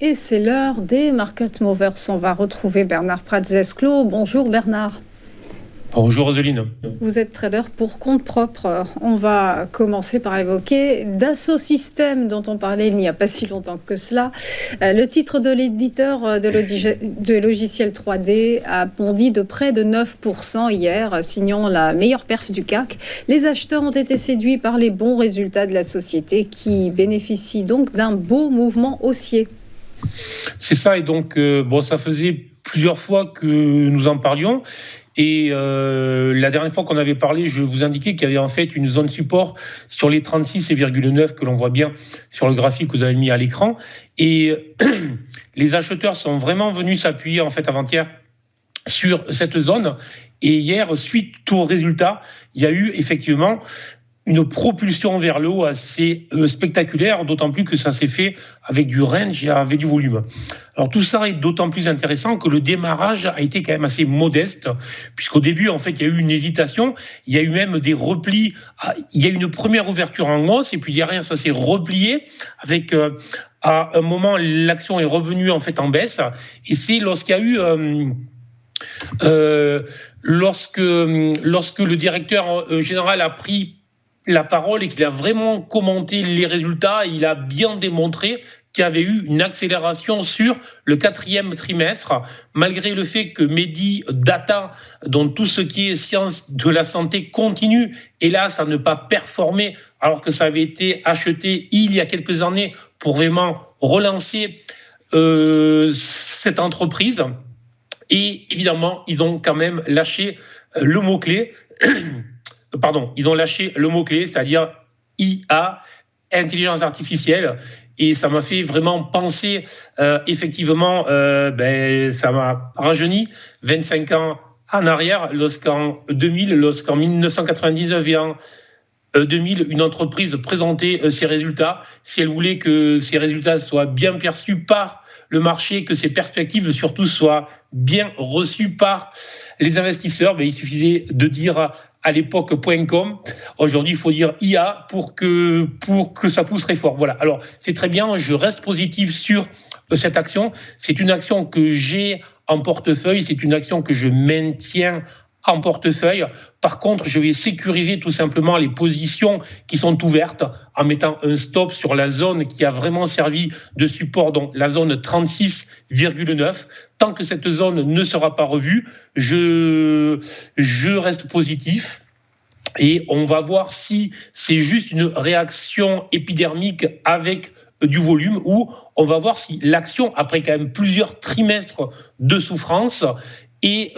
Et c'est l'heure des Market Movers. On va retrouver Bernard Pratzesclos. Bonjour Bernard. Bonjour Roseline. Vous êtes trader pour compte propre. On va commencer par évoquer Dassault Systèmes, dont on parlait il n'y a pas si longtemps que cela. Le titre de l'éditeur de logiciels 3D a bondi de près de 9% hier, signant la meilleure perf du CAC. Les acheteurs ont été séduits par les bons résultats de la société qui bénéficie donc d'un beau mouvement haussier. C'est ça, et donc ça faisait plusieurs fois que nous en parlions. Et la dernière fois qu'on avait parlé, je vous indiquais qu'il y avait en fait une zone support sur les 36,9 que l'on voit bien sur le graphique que vous avez mis à l'écran. Et les acheteurs sont vraiment venus s'appuyer en fait avant-hier sur cette zone. Et hier, suite au résultat, il y a eu effectivement une propulsion vers le haut assez spectaculaire, d'autant plus que ça s'est fait avec du range et avec du volume. Alors tout ça est d'autant plus intéressant que le démarrage a été quand même assez modeste, puisqu'au début, en fait, il y a eu une hésitation, il y a eu même des replis, il y a eu une première ouverture en hausse, et puis derrière, ça s'est replié, avec à un moment, l'action est revenue en fait en baisse, et c'est lorsqu'il y a eu... lorsque le directeur général a pris la parole et qu'il a vraiment commenté les résultats, il a bien démontré qu'il y avait eu une accélération sur le 4e trimestre, malgré le fait que Medidata, dont tout ce qui est science de la santé, continue, hélas, à ne pas performer, alors que ça avait été acheté il y a quelques années pour vraiment relancer cette entreprise. Et évidemment, ils ont quand même lâché le mot-clé. Ils ont lâché le mot-clé, c'est-à-dire IA, intelligence artificielle. Et ça m'a fait vraiment penser, effectivement, ça m'a rajeuni 25 ans en arrière, lorsqu'en 1999 et en 2000, une entreprise présentait ses résultats. Si elle voulait que ces résultats soient bien perçus par le marché, que ses perspectives surtout soient bien reçues par les investisseurs, il suffisait de dire à l'époque .com. Aujourd'hui, il faut dire IA pour que ça pousse très fort. Voilà. Alors, c'est très bien. Je reste positif sur cette action. C'est une action que j'ai en portefeuille. C'est une action que je maintiens en portefeuille. Par contre, je vais sécuriser tout simplement les positions qui sont ouvertes en mettant un stop sur la zone qui a vraiment servi de support, donc la zone 36,9. Tant que cette zone ne sera pas revue, je reste positif. Et on va voir si c'est juste une réaction épidermique avec du volume, ou on va voir si l'action, après quand même plusieurs trimestres de souffrance, et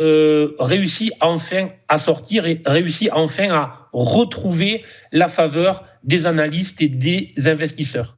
réussit enfin à sortir et réussit enfin à retrouver la faveur des analystes et des investisseurs.